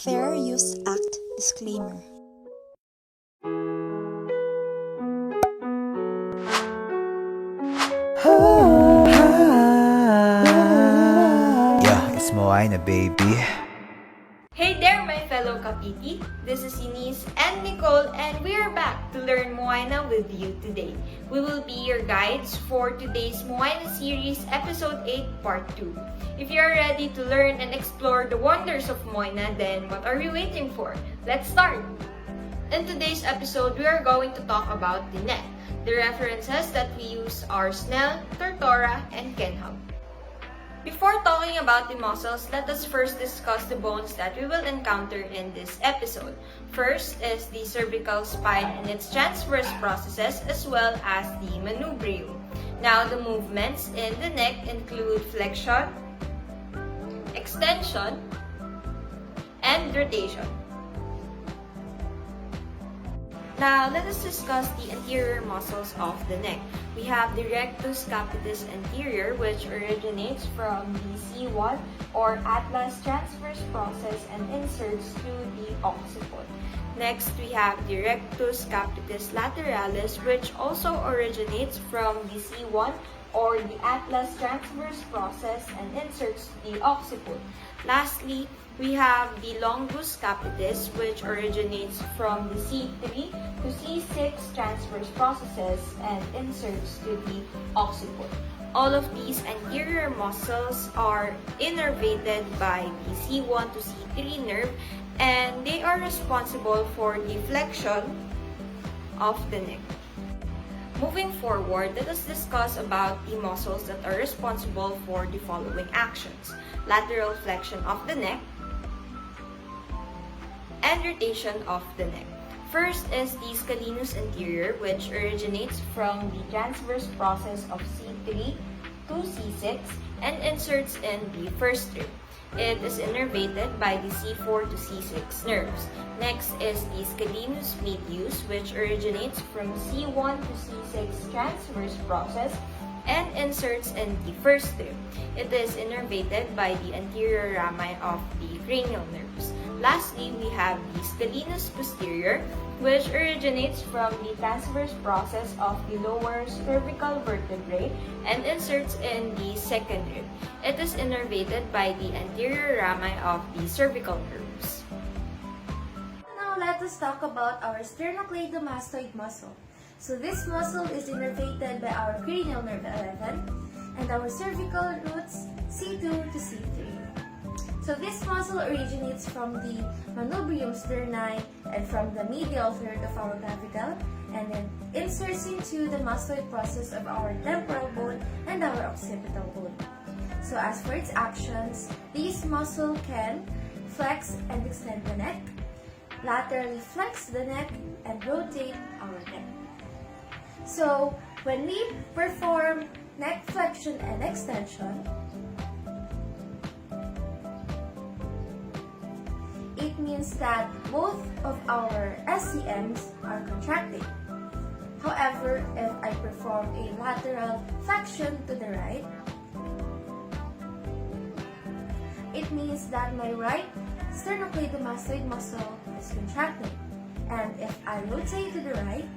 Fair Use Act Disclaimer. Yeah, it's Moana, baby. Hey there, my fellow kaPTids! This is Eunice and Nicole, and we are back to learn Moana with you today. We will be your guides for today's Moana series, Episode 8, Part 2. If you are ready to learn and explore the wonders of Moana, then what are you waiting for? Let's start! In today's episode, we are going to talk about the neck. The references that we use are Snell, Tortora, and Kenhub. Before talking about the muscles, let us first discuss the bones that we will encounter in this episode. First is the cervical spine and its transverse processes, as well as the manubrium. Now, the movements in the neck include flexion, extension, and rotation. Now, let us discuss the anterior muscles of the neck. We have the rectus capitis anterior, which originates from the C1 or atlas transverse process and inserts to the occiput. Next, we have the rectus capitis lateralis, which also originates from the C1 or the atlas transverse process and inserts to the occiput. Lastly, we have the longus capitis, which originates from the C3 to C6 transverse processes and inserts to the occiput. All of these anterior muscles are innervated by the C1 to C3 nerve, and they are responsible for the flexion of the neck. Moving forward, let us discuss about the muscles that are responsible for the following actions: lateral flexion of the neck and rotation of the neck. First is the scalenus anterior, which originates from the transverse process of C3 to C6 and inserts in the first rib. It is innervated by the C4 to C6 nerves. Next is the scalenus medius, which originates from C1 to C6 transverse process and inserts in the first rib. It is innervated by the anterior rami of the cranial nerves. Lastly, we have the scalenus posterior, which originates from the transverse process of the lower cervical vertebrae and inserts in the second rib. It is innervated by the anterior rami of the cervical nerves. Now let us talk about our sternocleidomastoid muscle. So this muscle is innervated by our cranial nerve 11 and our cervical roots C2 to C3. So this muscle originates from the manubrium sterni and from the medial third of our clavicle, and then inserts into the mastoid process of our temporal bone and our occipital bone. So as for its actions, this muscle can flex and extend the neck, laterally flex the neck, and rotate our neck. So when we perform neck flexion and extension, it means that both of our SCMs are contracting. However, if I perform a lateral flexion to the right, it means that my right sternocleidomastoid muscle is contracting. And if I rotate to the right,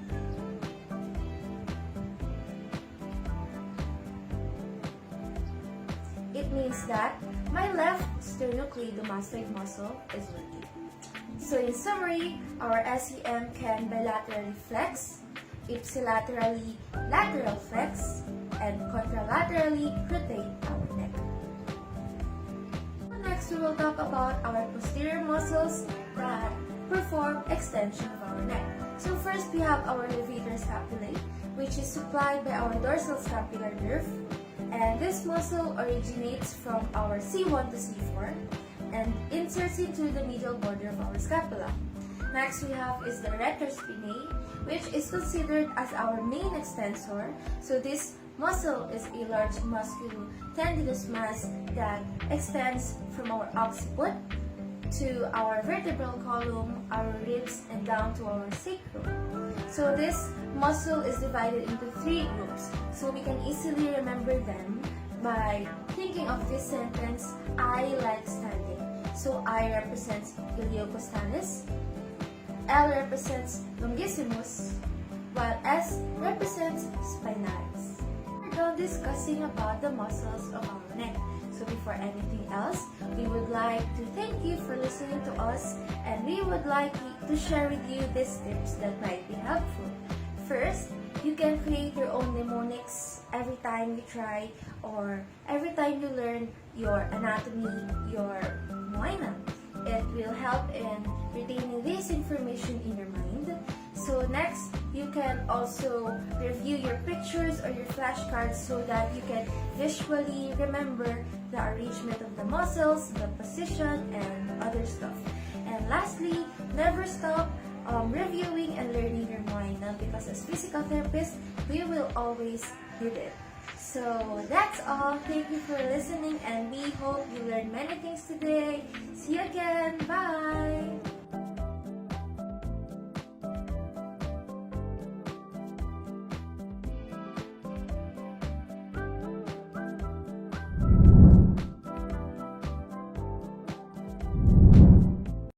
it means that my left sternocleidomastoid muscle is working. So in summary, our SCM can bilaterally flex, ipsilaterally lateral flex, and contralaterally rotate our neck. Next, we will talk about our posterior muscles that perform extension of our neck. So first, we have our levator scapulae, which is supplied by our dorsal scapular nerve. And this muscle originates from our C1 to C4 and inserts into the medial border of our scapula. Next we have is the rectus spinae, which is considered as our main extensor. So this muscle is a large musculotendinous mass that extends from our occiput to our vertebral column, our ribs, and down to our sacrum. So this muscle is divided into 3 groups, so we can easily remember them by thinking of this sentence, I like standing. So I represents iliocostalis, L represents longissimus, while S represents spinalis. We're done discussing about the muscles of our neck. So before anything else, we would like to thank you for listening to us, and we would like to share with you these tips that might be helpful. First, you can create your own mnemonics every time you try or every time you learn your anatomy, your moina. It will help in retaining this information in your mind. So next, you can also review your pictures or your flashcards so that you can visually remember the arrangement of the muscles, the position, and other stuff. And lastly, never stop reviewing and learning your moina, because as physical therapists, we will always need it. So that's all. Thank you for listening, and we hope you learned many things today. See you again. Bye!